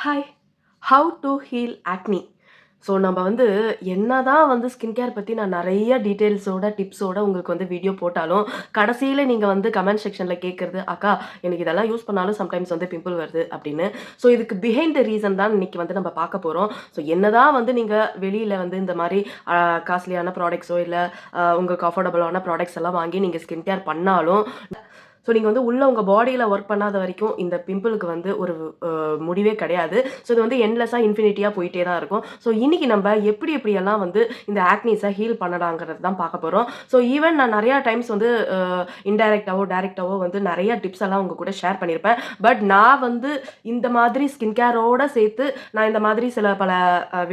Hi. How to heal acne. So நம்ம வந்து என்னதான் வந்து ஸ்கின் கேர் பத்தி நான் நெறைய டீட்டெயில்ஸோட, டிப்ஸோட உங்களுக்கு வந்து வீடியோ போட்டாலும், கடைசியில நீங்க வந்து கமெண்ட் செக்ஷன்ல கேட்கறது, "அக்கா எனக்கு இதெல்லாம் யூஸ் பண்ணாலும் சம்டைம்ஸ் வந்து பிம்பிள் வருது" அப்படின்னு. ஸோ இதுக்கு பிஹைண்ட் த ரீசன் தான் இன்னைக்கு வந்து நம்ம பார்க்க போறோம். ஸோ என்னதான் வந்து நீங்க வெளியில வந்து இந்த மாரி காஸ்ட்லியான ப்ராடக்ட்ஸோ இல்ல உங்களுக்கு அஃபோர்டபுளான ப்ராடக்ட்ஸ் எல்லாம் வாங்கி நீங்க ஸ்கின் கேர் பண்ணாலும் ஸோ நீங்க வந்து உள்ள உங்க பாடியில ஒர்க் பண்ணாத வரைக்கும் இந்த பிம்பிளுக்கு வந்து ஒரு முடிவே கிடையாது. ஸோ இது வந்து எண்ட்லெஸ்ஸா இன்ஃபினிட்டியா போயிட்டே தான் இருக்கும். ஸோ இன்னைக்கு நம்ம எப்படி எப்படியெல்லாம் வந்து இந்த ஆக்னிஸ ஹீல் பண்ணலாங்கிறது தான் பார்க்க போறோம். ஸோ ஈவன் நான் நெறைய டைம்ஸ் வந்து இன்டைரக்ட்டாவோ, டைரக்ட்டாவோ வந்து நெறைய டிப்ஸ் எல்லாம் உங்க கூட ஷேர் பண்ணியிருப்பேன். பட் நான் வந்து இந்த மாதிரி ஸ்கின் கேரோட சேர்த்து நான் இந்த மாதிரி சில பல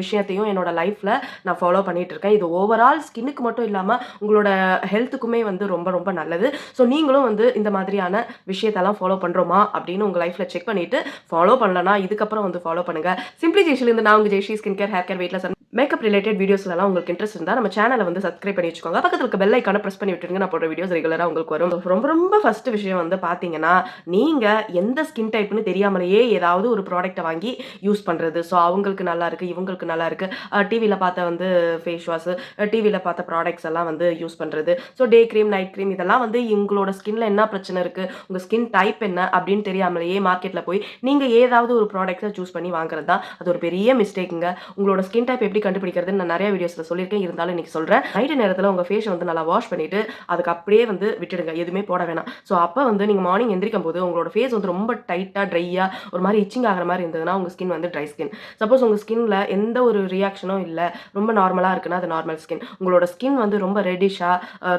விஷயத்தையும் என்னோட லைஃப்ல நான் ஃபாலோ பண்ணிட்டு இருக்கேன். இது ஓவரால் ஸ்கின்னுக்கு மட்டும் இல்லாம உங்களோட ஹெல்த்துக்குமே வந்து ரொம்ப ரொம்ப நல்லது. ஸோ நீங்களும் வந்து இந்த மாதிரியான விஷயத்தெல்லாம் ஃபாலோ பண்றோமா அப்படின்னு உங்க லைஃப்ல செக் பண்ணிட்டு ஃபாலோ பண்ணலனா இதுக்கப்புறம் வந்து ஃபாலோ பண்ணுங்க. சிம்பிளி ஜெய்ஷில இருந்து நான் உங்க Jaish e skin care, hair care, weightless makeup related வீடியோஸ்லாம் உங்களுக்கு இன்ட்ரெஸ்ட் இருந்தா நம்ம சேனலை வந்து சப்ஸ்கிரைப் பண்ணி வச்சுக்கோங்க. பக்கத்துல இருக்க பெல் ஐகானை பிரஸ் பண்ணி விட்டுருங்க. நான் போடுற வீடியோஸ் ரெகுலரா உங்களுக்கு வரும். ரொம்ப ரொம்ப ஃபர்ஸ்ட் விஷயம் வந்து பாத்தீங்கன்னா, நீங்க எந்த ஸ்கின் டைப்னு தெரியாமலேயே ஏதாவது ஒரு ப்ராடக்ட்டை வாங்கி யூஸ் பண்றது. ஸோ அவங்களுக்கு நல்லா இருக்கு, இவங்களுக்கு நல்லா இருக்கு. டிவில பார்த்த வந்து ஃபேஸ் வாஷ், டிவில பார்த்த ப்ராடக்ட்ஸ் எல்லாம் வந்து யூஸ் பண்றது. So day cream, night cream இதெல்லாம் வந்து உங்களோட ஸ்கின்ல என்ன பிரச்சனை இருக்கு, உங்க ஸ்கின் டைப் என்ன அப்படின்னு தெரியாமலேயே மார்க்கெட்ல போய் நீங்க ஏதாவது ஒரு ப்ராடக்ட்டை சூஸ் பண்ணி வாங்குறது தான் அது ஒரு பெரிய மிஸ்டேக்குங்க. உங்களோட ஸ்கின் டைப் எப்படி கண்டுபிடிக்கிறதுன்னு நான் நிறைய வீடியோஸ்ல சொல்லியிருக்கேன். இருந்தாலும் இன்னைக்கு சொல்றேன். நைட் நேரத்துல உங்க ஃபேஸ் வந்து நல்லா வாஷ் பண்ணிட்டு அதுக்கு அப்படியே வந்து விட்டுடுங்க. எதுவுமே போட வேணாம். ஸோ அப்ப வந்து நீங்க மார்னிங் எந்திரிக்கும் போது உங்களோட ஃபேஸ் வந்து ரொம்ப டைட்டா, ட்ரையா ஒரு மாதிரி இச்சிங் ஆகிற மாதிரி இருந்ததுன்னா உங்க ஸ்கின் வந்து ட்ரை ஸ்கின். சப்போஸ் உங்க ஸ்கின்ல எந்த ஒரு ரியாக்ஷனும் இல்ல, ரொம்ப நார்மலா இருக்குன்னா அது நார்மல் ஸ்கின். உங்களோட ஸ்கின் வந்து ரொம்ப ரெட்டிஷா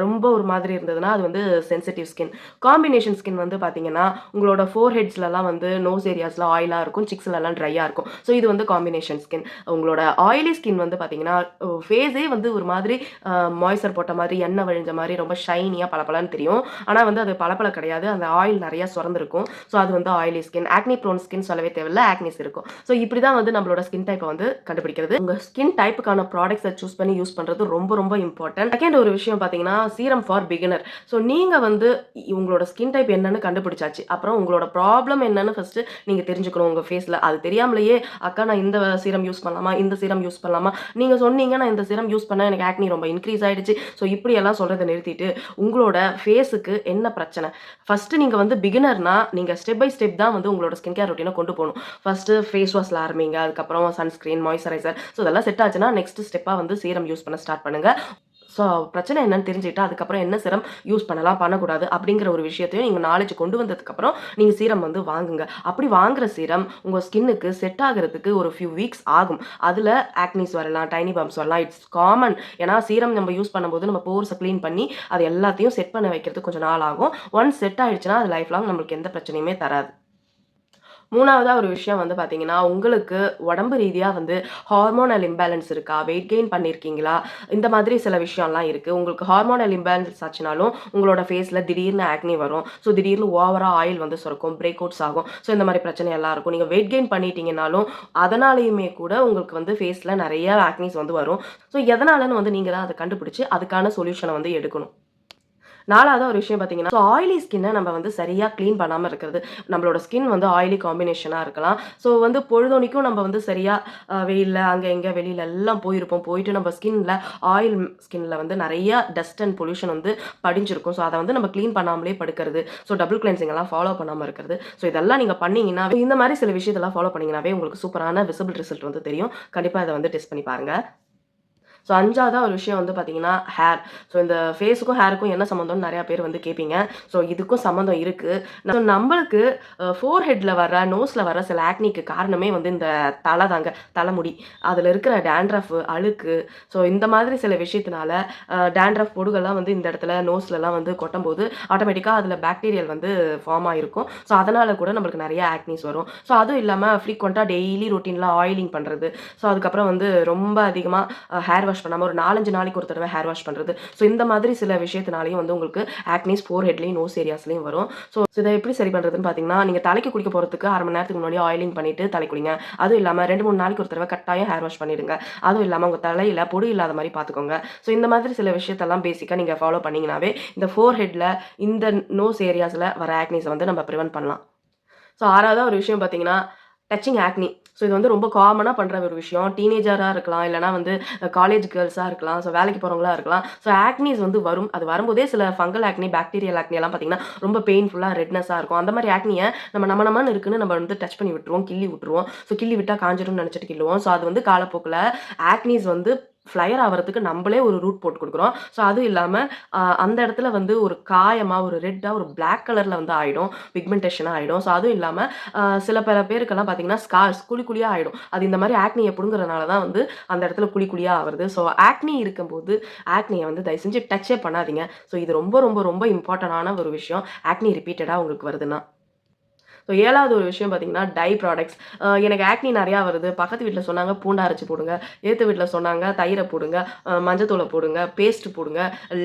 ரொம்ப ஒரு மாதிரி இருந்ததுன்னா அது வந்து சென்சிட்டிவ் ஸ்கின். காம்பினேஷன் ஸ்கின் வந்து பாத்தீங்கன்னா உங்களோட ஃபோர் ஹெட்ஸ்லலாம் வந்து நோஸ் ஏரியாஸ்ல ஆயிலா இருக்கும், சிக்ஸ்லலாம் ட்ரையா இருக்கும். ஸோ இது வந்து காம்பினேஷன் ஸ்கின். உங்களோட ஆயிலி ஸ்கின் வந்து பாத்தீங்கன்னா ஃபேஸே வந்து ஒரு மாதிரி மாய்ஸ்சர் போட்ட மாதிரி, எண்ணெய் வழிஞ்ச மாதிரி ரொம்ப ஷைனியா பளபளன்னு தெரியும். ஆனா வந்து அது பளபள கிடையாது. அந்த ஆயில் நிறைய சுரந்திருக்கும். ஸோ அது வந்து oily skin. Acne prone skin சொல்லவே தேவையில்ல, ஆக்னிஸ் இருக்கும். ஸோ இப்படிதான் வந்து நம்மளோட ஸ்கின் டைப்பை வந்து கண்டுபிடிக்கிறது. உங்க ஸ்கின் டைப்புக்கான ப்ராடக்ட்ஸை சூஸ் பண்ணி யூஸ் பண்றது ரொம்ப ரொம்ப இம்பார்ட்டன்ட். செகண்ட் ஒரு விஷயம் பாத்தீங்கன்னா சீரம் ஃபார் பிகினர். ஸோ நீங்க வந்து உங்களோட ஸ்கின் டைப் என்னன்னு கண்டுபிடிச்சாச்சு. அப்புறம் உங்களோட ப்ராப்ளம் என்னன்னு ஃபர்ஸ்ட் நீங்க தெரிஞ்சுக்கணும் உங்க ஃபேஸ்ல. அது தெரியாமலேயே அக்கா நான் இந்த சீரம் யூஸ் பண்ணலாமா, இந்த சீரம் யூஸ் பண்ணலாமா, நீங்க சொன்னீங்க நான் இந்த சீரம் யூஸ் பண்ண எனக்கு ஆக்னி ரொம்ப இன்க்ரீஸ் ஆயிடுச்சு. ஸோ இப்படி எல்லாம் சொல்றதை நிறுத்திட்டு உங்களோட ஃபேஸுக்கு என்ன பிரச்சனை, ஃபர்ஸ்ட் நீங்க வந்து பிகினர்னா நீங்க ஸ்டெப் பை ஸ்டெப் தான் வந்து உங்களோட ஸ்கின் கேர் ரொட்டீனை கொண்டு போகணும். ஃபர்ஸ்ட் ஃபேஸ் வாஷ்ல ஆரம்பிங்க, அதுக்கப்புறம் சன்ஸ்கிரீன், மாய்ஸ்சரைசர். ஸோ இதெல்லாம் செட் ஆச்சுன்னா நெக்ஸ்ட் ஸ்டெப்பா வந்து சீரம் யூஸ் பண்ண ஸ்டார்ட் பண்ணுங்க. ஸோ பிரச்சனை என்னன்னு தெரிஞ்சுக்கிட்டா அதுக்கப்புறம் என்ன சீரம் யூஸ் பண்ணலாம், பண்ணக்கூடாது அப்படிங்கிற ஒரு விஷயத்தையும் நீங்கள் நாலேஜ் கொண்டு வந்ததுக்கப்புறம் நீங்கள் சீரம் வந்து வாங்குங்க. அப்படி வாங்குற சீரம் உங்கள் ஸ்கின்னுக்கு செட் ஆகிறதுக்கு ஒரு ஃபியூ வீக்ஸ் ஆகும். அதில் ஆக்னிஸ் வரலாம், டைனி பம்ப்ஸ் வரலாம். It's common. ஏன்னா சீரம் நம்ம யூஸ் பண்ணும்போது நம்ம போர்ஸை க்ளீன் பண்ணி அது எல்லாத்தையும் செட் பண்ண வைக்கிறதுக்கு கொஞ்சம் நாள் ஆகும். ஒன்ஸ் செட் ஆயிடுச்சுன்னா அது லைஃப் லாங் நம்மளுக்கு எந்த பிரச்சனையுமே தராது. மூணாவதா ஒரு விஷயம் வந்து பார்த்தீங்கன்னா, உங்களுக்கு உடம்பு ரீதியா வந்து ஹார்மோனல் இம்பேலன்ஸ் இருக்கா? வெயிட் கெயின் பண்ணியிருக்கீங்களா? இந்த மாதிரி சில விஷயம்லாம் இருக்கு. உங்களுக்கு ஹார்மோனல் இம்பேலன்ஸ் ஆச்சுனாலும், உங்களோட ஃபேஸ்ல திடீர்னு ஆக்னி வரும். ஸோ திடீர்னு ஓவரா ஆயில் வந்து சுரக்கும், பிரேக் அவுட்ஸ் ஆகும். ஸோ இந்த மாதிரி பிரச்சனை எல்லாம் இருக்கும். நீங்க வெயிட் கெயின் பண்ணிட்டீங்கனாலும், அதனாலேயுமே கூட உங்களுக்கு வந்து ஃபேஸ்ல நெறைய ஆக்னிஸ் வந்து வரும். ஸோ எதனாலன்னு வந்து நீங்க தான் அத கண்டுபிடிச்சு, அதுக்கான சொல்யூஷன வந்து எடுக்கணும். 4வது ஒரு விஷயம் பார்த்தீங்கன்னா, ஸோ ஆயிலி ஸ்கின்ன நம்ம வந்து சரியா கிளீன் பண்ணாம இருக்கிறது. நம்மளோட ஸ்கின் வந்து ஆயிலி காம்பினேஷனா இருக்கலாம். ஸோ வந்து பொழுதன்னைக்கும் நம்ம வந்து சரியா வெயில்ல அங்க இங்க வெளியில எல்லாம் போயிருப்போம். போயிட்டு நம்ம ஸ்கின்ல வந்து நெறைய டஸ்ட் அண்ட் பொல்யூஷன் வந்து படிஞ்சிருக்கும். ஸோ அத வந்து நம்ம கிளீன் பண்ணாமலே படுக்கிறது. ஸோ டபுள் கிளென்சிங் எல்லாம் ஃபாலோ பண்ணாம இருக்கிறது. ஸோ இதெல்லாம் நீங்க பண்ணீங்கன்னா, இந்த மாரி சில விஷயத்தெல்லாம் ஃபாலோ பண்ணீங்கன்னாவே உங்களுக்கு சூப்பரான விசிபிள் ரிசல்ட் வந்து தெரியும். கண்டிப்பா இத வந்து டெஸ்ட் பண்ணி பாருங்க. ஸோ 5வதா ஒரு விஷயம் வந்து பார்த்தீங்கன்னா, ஹேர். ஸோ இந்த ஃபேஸுக்கும், ஹேருக்கும் என்ன சம்மந்தம்னு நெறைய பேர் வந்து கேட்பீங்க. ஸோ இதுக்கும் சம்மந்தம் இருக்கு. நம்மளுக்கு ஃபோர் ஹெட்ல வர, நோஸ்ல வர சில ஆக்னிக்கு காரணமே வந்து இந்த தல தாங்க. தலைமுடி. அதில இருக்கிற டேண்ட்ரஃப், அழுக்கு. ஸோ இந்த மாதிரி சில விஷயத்தினால டேண்ட்ரஃப் பொடுகெல்லாம் வந்து இந்த இடத்துல நோஸ்லலாம் வந்து கொட்டும்போது, ஆட்டோமேட்டிக்கா அதில பாக்டீரியல் வந்து ஃபார்ம் ஆயிருக்கும். ஸோ அதனால கூட நம்மளுக்கு நெறைய ஆக்னிஸ் வரும். ஸோ அதுவும் இல்லாம ஃப்ரீக்வென்ட்டா டெய்லி ரொட்டீன்ல ஆயிலிங் பண்றது. ஸோ அதுக்கப்புறம் வந்து ரொம்ப அதிகமா ஹேர் வாஷ் பண்ணாம ஒரு 4, 5 நாளைக்கு ஒரு தடவை ஹேர் வாஷ் பண்றது. ஸோ இந்த மாதிரி சில விஷயத்தினாலேயும் வந்து உங்களுக்கு ஆக்னிஸ் ஃபோர் ஹெட்லயும், நோஸ் ஏரியாஸ்லயும் வரும். ஸோ இதை எப்படி சரி பண்றதுன்னு பார்த்தீங்கன்னா, நீங்க தலைக்கு குளிக்க போறதுக்கு 1/2 மணி நேரத்துக்கு முன்னாடி ஆயிலிங் பண்ணிட்டு தலை குளிங்க. அதுவும் இல்லாம 2, 3 நாளைக்கு ஒரு தடவை கட்டாயம் ஹேர் வாஷ் பண்ணிடுங்க. அதுவும் இல்லாம உங்க தலையில பொடு இல்லாத மாதிரி பார்த்துக்கோங்க. ஸோ இந்த மாதிரி சில விஷயத்தெல்லாம் பேசிக்கா நீங்க ஃபாலோ பண்ணீங்கன்னாவே இந்த ஃபோர் ஹெட்ல, இந்த நோஸ் ஏரியாஸ்ல வர ஆக்னிஸை வந்து நம்ம பிரிவென்ட் பண்ணலாம். ஸோ 6வதா ஒரு விஷயம் பார்த்தீங்கன்னா, டச்சிங் ஆக்னி. ஸோ இது வந்து ரொம்ப காமனா பண்ற ஒரு விஷயம். டீனேஜரா இருக்கலாம், இல்லன்னா வந்து காலேஜ் கேர்ள்ஸா இருக்கலாம், ஸோ வேலைக்கு போறவங்களா இருக்கலாம். ஸோ ஆக்னிஸ் வந்து வரும். அது வரும்போதே சில ஃபங்கல் ஆக்னி, பாக்டீரியல் ஆக்னி எல்லாம் பார்த்தீங்கன்னா, ரொம்ப பெயின்ஃபுல்லா ரெட்னஸா இருக்கும். அந்த மாரி ஆக்னிய நம்ம நமன்னு இருக்குன்னு நம்ம வந்து டச் பண்ணி விட்டுருவோம், கிள்ளி விட்டுருவோம். ஸோ கிள்ளி விட்டா காஞ்சிரும்னு நெனச்சுட்டு கிள்ளுவோம். ஸோ அது வந்து காலப்போக்குல ஆக்னிஸ் வந்து ஃப்ளையர் ஆவறதுக்கு நம்பளே ஒரு ரூட் போட்டு குடுக்குறோம். ஸோ அதுவும் இல்லாம அந்த இடத்துல வந்து ஒரு காயமா, ஒரு ரெட்டா, ஒரு பிளாக் கலர்ல வந்து ஆயிடும். பிக்மென்டேஷனா ஆயிடும். ஸோ அதுவும் இல்லாம சில பல பேருக்கெல்லாம் பார்த்தீங்கன்னா, ஸ்கார்ஸ் குழி குழியா ஆயிடும். அது இந்த மாரி ஆக்னிய புடுங்குறனால தான் வந்து அந்த இடத்துல குழி குழியா ஆவுறது. ஸோ ஆக்னி இருக்கும்போது, ஆக்னிய வந்து தயவு செஞ்சு டச்சே பண்ணாதீங்க. ஸோ இது ரொம்ப ரொம்ப ரொம்ப இம்பார்ட்டன்டான ஒரு விஷயம். ஆக்னி ரிப்பீட்டடா உங்களுக்கு வருதுன்னா. ஸோ 7வது ஒரு விஷயம் பார்த்தீங்கன்னா, டை ப்ராடக்ட்ஸ். எனக்கு ஆக்னி நெறையா வருது. பக்கத்து வீட்ல சொன்னாங்க பூண்ட அரைச்சு போடுங்க. எதுத்த வீட்ல சொன்னாங்க தயிர போடுங்க, மஞ்சத்தூள போடுங்க, பேஸ்ட் போடுங்க,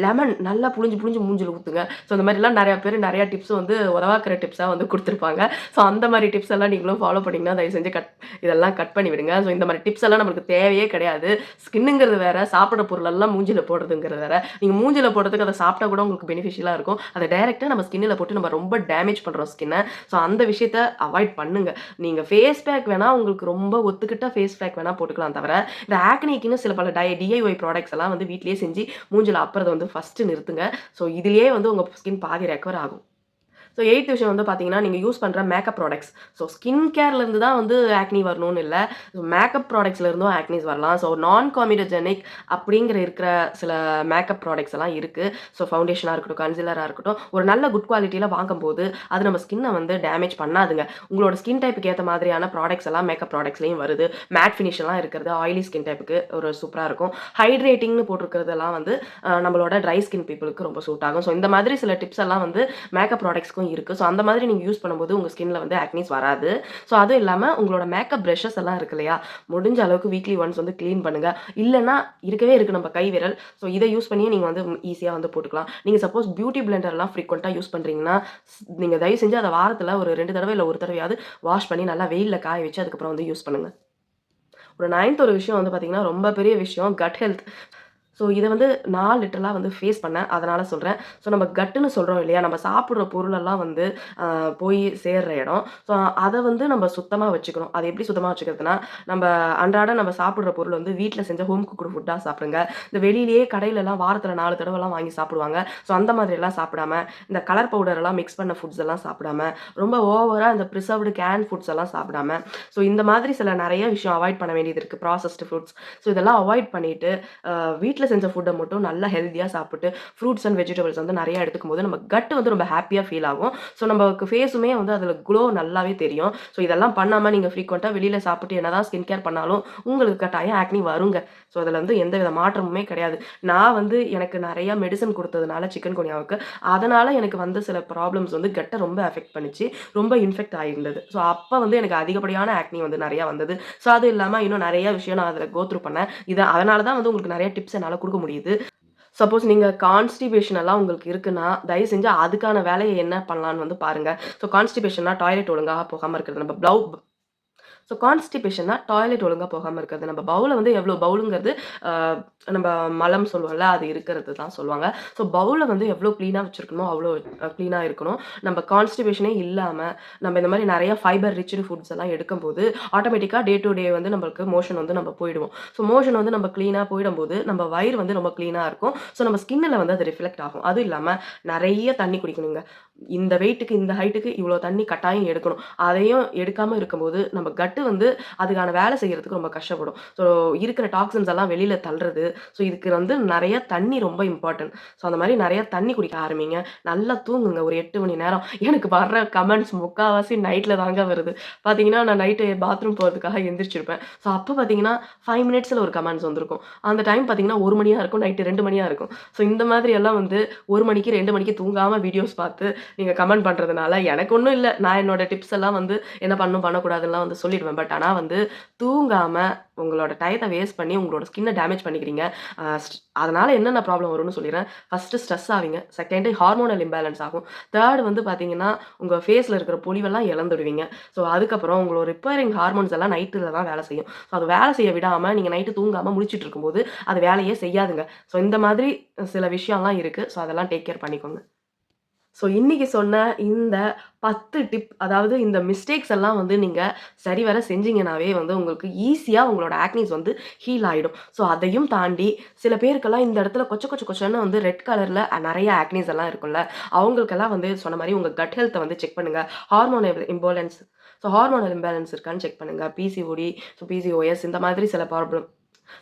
லெமன் நல்லா புழிஞ்சு புழிஞ்சு மூஞ்சில ஊத்துங்க. ஸோ இந்த மாரிலாம் நெறைய பேரு நெறைய டிப்ஸ் வந்து உதவாக்கிற டிப்ஸா வந்து குடுத்துருப்பாங்க. ஸோ அந்த மாரி டிப்ஸ் எல்லாம் நீங்களும் ஃபாலோ பண்ணீங்கன்னா, தயவு செஞ்சு இதெல்லாம் கட் பண்ணி விடுங்க. ஸோ இந்த மாரி டிப்ஸ் எல்லாம் நம்மளுக்கு தேவையே கிடையாது. ஸ்கின்னுங்கிறது வேற, சாப்பிடுற பொருளெல்லாம் மூஞ்சில போடுறதுங்கிறது வேற. நீங்க மூஞ்சில போடுறதுக்கு அத சாப்பிட்டா கூட உங்களுக்கு பெனிஃபிஷியலா இருக்கும். அத டைரக்ட்டா நம்ம ஸ்கின்ல போட்டு நம்ம ரொம்ப டேமேஜ் பண்றோம் ஸ்கின்ன. ஸோ அந்த விஷயத்த அவாய்ட் பண்ணுங்க. நீங்க ஃபேஸ் பேக் வேணா உங்களுக்கு ரொம்ப ஒத்துக்கிட்ட ஃபேஸ் பேக் வேணா போட்டுக்கலாம் தவிர, இந்த ஆக்னிக்குன்னு சில பல டிஐஒய் ப்ராடக்ட்ஸ் எல்லாம் வந்து வீட்லயே செஞ்சு மூஞ்சில அப்புறத வந்து ஃபர்ஸ்ட்டு நிறுத்துங்க. ஸோ இதிலேயே வந்து உங்க ஸ்கின் பாதி ரெக்கவர் ஆகும். ஸோ 8த் விஷயம் வந்து பார்த்தீங்கன்னா, நீங்க யூஸ் பண்ற மேக்கப் ப்ராடக்ட்ஸ். ஸோ ஸ்கின் கேர்லேருந்து தான் வந்து ஆக்னி வரணும்னு இல்ல. மேக்கப் ப்ராடக்ட்ஸ்ல இருந்தும் ஆக்னிஸ் வரலாம். ஸோ நான் காமிடோஜெனிக் அப்படிங்கிற இருக்கிற சில மேக்கப் ப்ராடக்ட்ஸ் எல்லாம் இருக்கு. ஸோ ஃபவுண்டேஷனா இருக்கட்டும், கன்சீலரா இருக்கட்டும், ஒரு நல்ல குட் குவாலிட்டியில வாங்கும்போது, அது நம்ம ஸ்கின்ன வந்து டேமேஜ் பண்ணாதுங்க. உங்களோட ஸ்கின் டைப்புக்கு ஏத்த மாதிரியான ப்ராடக்ட்ஸ் எல்லாம் மேக்கப் ப்ராடக்ட்ஸ்லயும் வருது. மேட் ஃபினிஷ் எல்லாம் இருக்கிறது ஆயிலி ஸ்கின் டைப்புக்கு ஒரு சூப்பரா இருக்கும். ஹைட்ரேட்டிங்னு போட்டிருக்கிறதெல்லாம் வந்து நம்மளோட ட்ரை ஸ்கின் பீப்பிளுக்கு ரொம்ப சூட் ஆகும். ஸோ இந்த மாதிரி சில டிப்ஸ் எல்லாம் வந்து மேக்கப் ப்ராடக்ட்ஸ்க்கும் இருக்கு. ஸோ அந்த மாதிரி நீங்க யூஸ் பண்ணும்போது உங்க ஸ்கின்ல வந்து ஆக்னிஸ் வராது. ஸோ அதுவும் இல்லாம உங்களோட மேக்கப் பிரஷஸ் எல்லாம் இருக்கு இல்லையா? முடிஞ்ச அளவுக்கு வீக்லி ஒன்ஸ் வந்து கிளீன் பண்ணுங்க. இல்லன்னா இருக்கவே இருக்கு நம்ம கை விரல். ஸோ இத யூஸ் பண்ணியே நீங்க வந்து ஈஸியா வந்து போட்டுக்கலாம். நீங்க சப்போஸ் பியூட்டி பிளெண்டர்லாம் ஃப்ரீக்வென்ட்டா யூஸ் பண்றீங்கன்னா, நீங்க தயவு செஞ்சு அத வாரத்துல ஒரு 2 தடவ இல்ல 1 தடவையாவது வாஷ் பண்ணி நல்லா வெயில்ல காய வச்சு அதுக்கப்புறம் வந்து யூஸ் பண்ணுங்க. ஒரு 9த் ஒரு விஷயம் வந்து பார்த்தீங்கன்னா, ரொம்ப பெரிய விஷயம் கட் ஹெல்த். ஸோ இத வந்து நான் லிட்டரலா வந்து ஃபேஸ் பண்ணேன். அதனால சொல்றேன். ஸோ நம்ம கட்டுன்னு சொல்றோம் இல்லையா? நம்ம சாப்பிடுற பொருளெல்லாம் வந்து போய் சேர்ற இடம். ஸோ அத வந்து நம்ம சுத்தமா வச்சுக்கணும். அத எப்படி சுத்தமா வச்சுக்கிறதுன்னா, நம்ப அன்றாடம் நம்ம சாப்பிடுற பொருள் வந்து வீட்ல செஞ்ச ஹோம் குக்டு ஃபுட்டா சாப்பிடுங்க. இந்த வெளியிலேயே கடையிலலாம் வாரத்துல 4 தடவலாம் வாங்கி சாப்பிடுவாங்க. ஸோ அந்த மாதிரியெல்லாம் சாப்பிடாம, இந்த கலர் பவுடர் எல்லாம் மிக்ஸ் பண்ண ஃபுட்ஸ் எல்லாம் சாப்பிடாம, ரொம்ப ஓவரா இந்த பிரிசர்வ்டு கேன் ஃபுட்ஸ் எல்லாம் சாப்பிடாம, ஸோ இந்த மாதிரி சில நெறைய விஷயம் அவாய்ட் பண்ண வேண்டியது இருக்கு. Processed foods. ஸோ இதெல்லாம் அவாய்ட் பண்ணிட்டு, வீட்ல செஞ்ச ஃபுட்ட மட்டும் நல்லா ஹெல்தியா சாப்பிட்டு, ஃப்ரூட்ஸ் அண்ட் வெஜிடபிள்ஸ் வந்து நெறைய எடுத்துக்கும்போது, நம்ம கட் வந்து ரொம்ப ஹேப்பியா ஃபீல் ஆகும். ஸோ நமக்கு ஃபேஸுமே வந்து அதில க்ளோ நல்லாவே தெரியும். ஸோ இதெல்லாம் பண்ணாம நீங்க ஃப்ரீக்வென்ட்டா வெளியில சாப்பிட்டு என்னதான் ஸ்கின் கேர் பண்ணாலும், உங்களுக்கு கட்டாயம் ஆக்னி வருங்க. ஸோ அதில வந்து எந்தவித மாற்றமுமே கிடையாது. நான் வந்து எனக்கு நெறைய மெடிசின் குடுத்ததுனால சிக்கன் குனியாவுக்கு, அதனால எனக்கு வந்த சில ப்ராப்ளம்ஸ் வந்து கட்ட ரொம்ப அஃபெக்ட் பண்ணுச்சு. ரொம்ப இன்ஃபெக்ட் ஆயிருந்தது. ஸோ அப்ப வந்து எனக்கு அதிகப்படியான ஆக்னி வந்து நெறையா வந்தது. ஸோ அது இல்லாம இன்னும் நெறைய விஷயம் நான் அதில கோ த்ரூ பண்ணேன். அதனால தான் வந்து உங்களுக்கு நெறைய டிப்ஸ் என்னால குடுக்க முடியுது. சப்போஸ் நீங்க கான்ஸ்டிபேஷன் எல்லாம் உங்களுக்கு இருக்குன்னா, தயவு செஞ்சு அதுக்கான வேலைய என்ன பண்ணலான்னு வந்து பாருங்க. ஸோ கான்ஸ்டிபேஷன்னா டாய்லெட் ஒழுங்கா போகாம இருக்கிறது. நம்ம ஸோ கான்ஸ்டிபேஷன்னா டாய்லெட் ஒழுங்கா போகாம இருக்கிறது. நம்ம பவுல வந்து எவ்வளோ பவுலுங்கிறது அ நம்ம மலம் சொல்லுவோம்ல, அது இருக்கிறது தான் சொல்லுவாங்க. ஸோ பவுல வந்து எவ்வளோ கிளீனா வச்சிருக்கணுமோ, அவ்வளோ கிளீனா இருக்கணும். நம்ம கான்ஸ்டிபேஷனே இல்லாம, நம்ம இந்த மாரி நெறைய ஃபைபர் ரிச்டு ஃபுட்ஸ் எல்லாம் எடுக்கும்போது, ஆட்டோமேட்டிக்கா டே டூ டே வந்து நம்மளுக்கு மோஷன் வந்து நம்ம போயிடுவோம். ஸோ மோஷன் வந்து நம்ம கிளீனா போயிடும்போது, நம்ம வயிறு வந்து ரொம்ப கிளீனா இருக்கும். ஸோ நம்ம ஸ்கின்ல வந்து அது ரிஃப்ளெக்ட் ஆகும். அதுவும் இல்லாம நெறைய தண்ணி குடிக்கணுங்க. இந்த வெயிட்டுக்கு, இந்த ஹைட்டுக்கு இவ்வளோ தண்ணி கட்டாயம் எடுக்கணும். அதையும் எடுக்காம இருக்கும்போது, நம்ம கட்டு வந்து அதுக்கான வேலை செய்யறதுக்கு ரொம்ப கஷ்டப்படும். ஸோ இருக்கிற டாக்ஸின்ஸ் எல்லாம் வெளியில தள்றது. ஸோ இதுக்கு வந்து நெறைய தண்ணி ரொம்ப இம்பார்ட்டன்ட். ஸோ அந்த மாரி நெறைய தண்ணி குடிக்க ஆரம்பிங்க. நல்லா தூங்குங்க ஒரு 8 மணி நேரம். எனக்கு வர்ற கமெண்ட்ஸ் முக்காவாசி நைட்ல தாங்க வருது. பார்த்தீங்கன்னா, நான் நைட்டு பாத்ரூம் போறதுக்காக எந்திரிச்சிருப்பேன். ஸோ அப்ப பார்த்தீங்கன்னா, 5 மினிட்ஸ்ல ஒரு கமெண்ட்ஸ் வந்திருக்கும். அந்த டைம் பார்த்தீங்கன்னா, 1 மணியா இருக்கும். நைட்டு 2 மணியா இருக்கும். ஸோ இந்த மாதிரி எல்லாம் வந்து 1 மணிக்கு, 2 மணிக்கு தூங்காம வீடியோஸ் பார்த்து நீங்க கமெண்ட் பண்றதுனால எனக்கு ஒண்ணும் இல்ல. நான் என்னோட டிப்ஸ் எல்லாம் வந்து என்ன பண்ணணும், பண்ணக்கூடாதுன்னுலாம் வந்து சொல்லிடுவேன். பட் ஆனா வந்து தூங்காம உங்களோட டயத்த வேஸ்ட் பண்ணி உங்களோட ஸ்கின்ன டேமேஜ் பண்ணிக்கிறீங்க. அ அதனால என்னென்ன ப்ராப்ளம் வரும்னு சொல்லிர்றேன். ஃபர்ஸ்ட்டு ஸ்ட்ரெஸ் ஆவீங்க. செகண்ட் ஹார்மோனல் இம்பேலன்ஸ் ஆகும். தேர்ட் வந்து பார்த்தீங்கன்னா, உங்க ஃபேஸ்ல இருக்கிற பொலிவெல்லாம் இழந்துடுவீங்க. ஸோ அதுக்கப்புறம் உங்களோட ரிப்பேரிங் ஹார்மோன்ஸ் எல்லாம் நைட்ல தான் வேலை செய்யும். ஸோ அது வேலை செய்ய விடாம நீங்க நைட்டு தூங்காம முழிச்சுட்டு இருக்கும்போது, அது வேலையே செய்யாதுங்க. ஸோ இந்த மாதிரி சில விஷயம்லாம் இருக்கு. ஸோ அதெல்லாம் டேக் கேர் பண்ணிக்கோங்க. ஸோ இன்னைக்கு சொன்ன இந்த 10 டிப் அதாவது இந்த மிஸ்டேக்ஸ் எல்லாம் வந்து நீங்க சரிவர செஞ்சீங்கனாவே வந்து உங்களுக்கு ஈஸியா உங்களோட ஆக்னீஸ் வந்து ஹீல் ஆயிடும். ஸோ அதையும் தாண்டி சில பேருக்கெல்லாம் இந்த இடத்துல கொச்சன்னு வந்து ரெட் கலர்ல நெறைய ஆக்னீஸ் எல்லாம் இருக்கும்ல. அவங்களுக்கெல்லாம் வந்து சொன்ன மாரி உங்க கட் ஹெல்த்த வந்து செக் பண்ணுங்க. ஹார்மோன் இம்பேலன்ஸ் ஹார்மோனல் இம்பேலன்ஸ் இருக்கான்னு செக் பண்ணுங்க. பிசிஓடி, பிசிஓஎஸ் இந்த மாதிரி சில ப்ராப்ளம்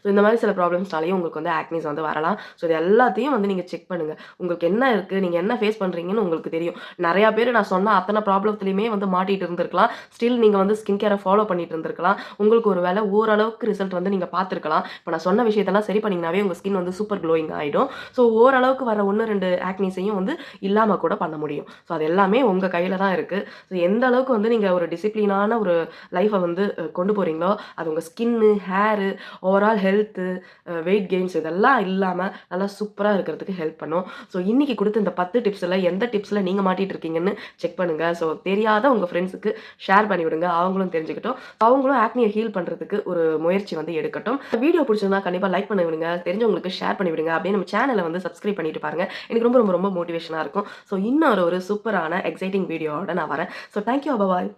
ஸோ இந்த மாதிரி சில ப்ராப்ளம்ஸ்னாலேயும் உங்களுக்கு வந்து ஆக்னீஸ் வந்து வரலாம். ஸோ இது எல்லாத்தையும் வந்து நீங்க செக் பண்ணுங்க. உங்களுக்கு என்ன இருக்கு? நீங்க என்ன ஃபேஸ் பண்றீங்கன்னு உங்களுக்கு தெரியும். நெறைய பேரு நான் சொன்ன அத்தன ப்ராப்ளத்திலயுமே வந்து மாட்டிட்டு இருந்திருக்கலாம். ஸ்டில் நீங்க வந்து ஸ்கின் கேர ஃபாலோ பண்ணிட்டு இருந்திருக்கலாம். உங்களுக்கு ஒரு வேள ஓரளவுக்கு ரிசல்ட் வந்து நீங்க பார்த்திருக்கலாம். இப்ப நான் சொன்ன விஷயத்தெல்லாம் சரி பண்ணீங்கனாவே உங்க ஸ்கின் வந்து சூப்பர் க்ளோயிங் ஆயிடும். ஸோ ஓரளவுக்கு வர 1, 2 ஆக்னீஸையும் வந்து இல்லாம கூட பண்ண முடியும். ஸோ அது எல்லாமே உங்க கையில தான் இருக்கு. ஸோ எந்த அளவுக்கு வந்து நீங்க ஒரு டிசிப்ளினான ஒரு லைஃப வந்து கொண்டு போறீங்களோ, அது உங்க skin, hair, overall health, weight gains இதெல்லாம் இல்லாம நல்லா சூப்பரா இருக்கிறதுக்கு ஹெல்ப் பண்ணும். ஸோ இன்னைக்கு குடுத்த இந்த 10 டிப்ஸ்ல எந்த டிப்ஸ்ல நீங்க மாட்டிட்டு இருக்கீங்கன்னு செக் பண்ணுங்க. ஸோ தெரியாத உங்க ஃப்ரெண்ட்ஸுக்கு ஷேர் பண்ணி விடுங்க. அவங்களும் தெரிஞ்சுக்கட்டும். அவங்களும் ஆக்னிய ஹீல் பண்றதுக்கு ஒரு முயற்சி வந்து எடுக்கட்டும். வீடியோ பிடிச்சிருந்தா கண்டிப்பா லைக் பண்ணி விடுங்க. தெரிஞ்சவங்களுக்கு ஷேர் பண்ணி விடுங்க. அப்படியே நம்ம சேனல வந்து சப்ஸ்கிரைப் பண்ணிட்டு பாருங்க. எனக்கு ரொம்ப மோட்டிவேஷனா இருக்கும். ஸோ இன்னொரு ஒரு சூப்பரான எக்ஸைட்டிங் வீடியோவோட நான் வரேன். So thank you. பாய்.